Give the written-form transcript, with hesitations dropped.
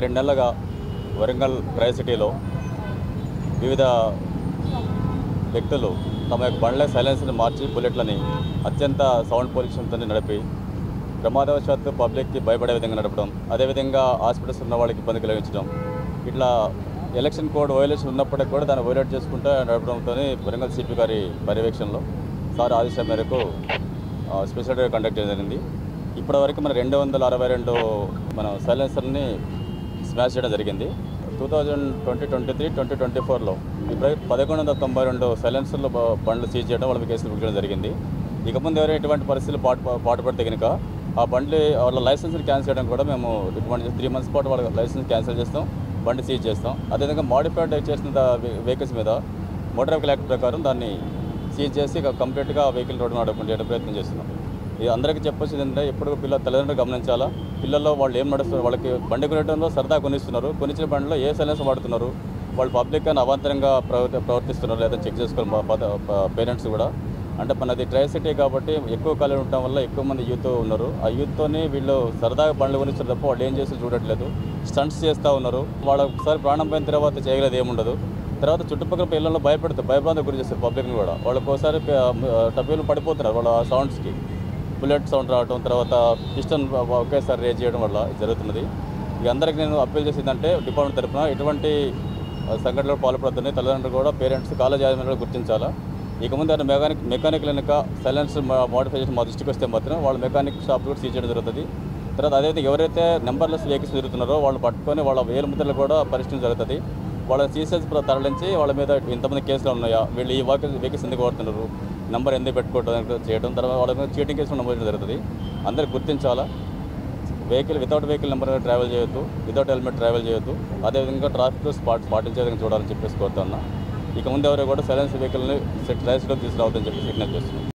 2 నెలలుగా వరంగల్ ట్రై సిటీలో వివిధ వ్యక్తులు తమ యొక్క బండ్ల సైలెన్స్ని మార్చి బుల్లెట్లని అత్యంత సౌండ్ పొల్యూషన్తో నడిపి ప్రమాదవశాత్తు పబ్లిక్కి భయపడే విధంగా నడపడం, అదేవిధంగా హాస్పిటల్స్ ఉన్న వాళ్ళకి ఇబ్బంది కలిగించడం, ఇట్లా ఎలక్షన్ కోడ్ వయోలేషన్ ఉన్నప్పటికీ కూడా దాన్ని వయోలేట్ చేసుకుంటూ నడపడంతో వరంగల్ సిపి గారి పర్యవేక్షణలో సార్ ఆదేశం మేరకు స్పెషల్ డ్రైవ్ కండక్ట్ చేయడం జరిగింది. ఇప్పటివరకు మన 262 మన సైలెన్సర్ని స్మాష్ చేయడం జరిగింది. 2023, 2024లో ఇప్పుడు 1192 సైలెన్సర్లు బండ్లు సీజ్ చేయడం, వాళ్ళకి కేసులు బుక్ చేయడం జరిగింది. ఇక ముందు ఎవరైనా ఎటువంటి పరిస్థితులు పాటుపడితే కనుక ఆ బండ్లు వాళ్ళ లైసెన్స్ని క్యాన్సిల్ చేయడం కూడా మేము రికమెండ్ చేస్తాం. 3 months పాటు వాళ్ళ లైసెన్స్ క్యాన్సిల్ చేస్తాం, బండి సీజ్ చేస్తాం. అదేవిధంగా మాడిఫైడ్ చేసిన వెహికల్స్ మీద మోటార్ వెహికల్ యాక్ట్ ప్రకారం దాన్ని సీజ్ చేసి కంప్లీట్గా వెహికల్ రోడ్డు నడపకుండా చేయడం ప్రయత్నం చేస్తున్నాం. ఇది అందరికీ చెప్పొచ్చేది ఏంటంటే ఎప్పుడు తల్లిదండ్రులు గమనించాలా, పిల్లల్లో వాళ్ళు ఏం నడుస్తున్నారు, వాళ్ళకి బండి కొనడంలో సరదా కొనిస్తున్నారు, కొనిచ్చిన బండిలో ఏ సైలెన్స్ వాడుతున్నారు, వాళ్ళు పబ్లిక్ అని అవాంతరంగా ప్రవర్తిస్తున్నారు లేదా చెక్ చేసుకోవాలి పేరెంట్స్ కూడా. అంటే మనది ట్రై సిటీ కాబట్టి ఎక్కువ కాలం ఉండటం వల్ల ఎక్కువ మంది యూత్ ఉన్నారు. ఆ యూత్తోని వీళ్ళు సరదాగా బండ్లు కొనిస్తారు తప్ప వాళ్ళు ఏం చేసి చూడట్లేదు, స్టంట్స్ చేస్తూ ఉన్నారు. వాళ్ళ ఒకసారి ప్రాణం పోయిన తర్వాత చేయగలదు ఏముండదు. తర్వాత చుట్టుపక్కల పిల్లలను భయభ్రాంతి గురి చేస్తారు పబ్లిక్ని కూడా. వాళ్ళకి ఒకసారి టబ్బీలు పడిపోతున్నారు వాళ్ళ సౌండ్స్కి, బుల్లెట్ సౌండ్ రావడం, తర్వాత పిస్టన్ ఒకేసారి రేజ్ చేయడం వల్ల జరుగుతున్నది. ఇక అందరికీ నేను అప్పీల్ చేసిందంటే డిపార్ట్మెంట్ తరఫున ఎటువంటి సంఘటనలు పాల్పడుతున్నాయి తల్లిదండ్రులు కూడా పేరెంట్స్ కాలేజ్ యాజమాన్యాలు గుర్తించాలా. ఇక ముందు మెకానికల్ వెనుక సైలెన్స్ మోడిఫై చేసి మా దృష్టికి వస్తే మాత్రం వాళ్ళ మెకానిక్ షాప్ కూడా సీజ్ చేయడం జరుగుతుంది. తర్వాత అదేవిధంగా ఎవరైతే నెంబర్లెస్ వెహికల్స్ తిరుగుతున్నారో వాళ్ళని పట్టుకొని వాళ్ళ వేలు ముద్రలు కూడా పరిష్కరించడం జరుగుతుంది. వాళ్ళని సీసెస్ తరలించి వాళ్ళ మీద ఇంతమంది కేసులు ఉన్నాయా, వీళ్ళు ఈ వెహికల్స్ ఎందుకు వాడుతున్నారు, నెంబర్ ఎందుకు పెట్టుకోవడం చేయడం, తర్వాత వాళ్ళ మీద చీటింగ్ కేసులు నమోదు జరుగుతుంది. అందరికి గుర్తించాలా. వితౌట్ వెహికల్ నెంబర్ ట్రావెల్ చేయొద్దు, వితౌట్ హెల్మెట్ ట్రావెల్ చేయొద్దు. అదేవిధంగా ట్రాఫిక్ పాటించే విధంగా చూడాలని చెప్పేసి కోరుతున్నా. ఇక ముందు ఎవరు కూడా సైలెన్స్ వెహికల్ని ట్రైస్లో తీసుకురావద్దని చెప్పి విజ్ఞప్తి చేస్తున్నాం.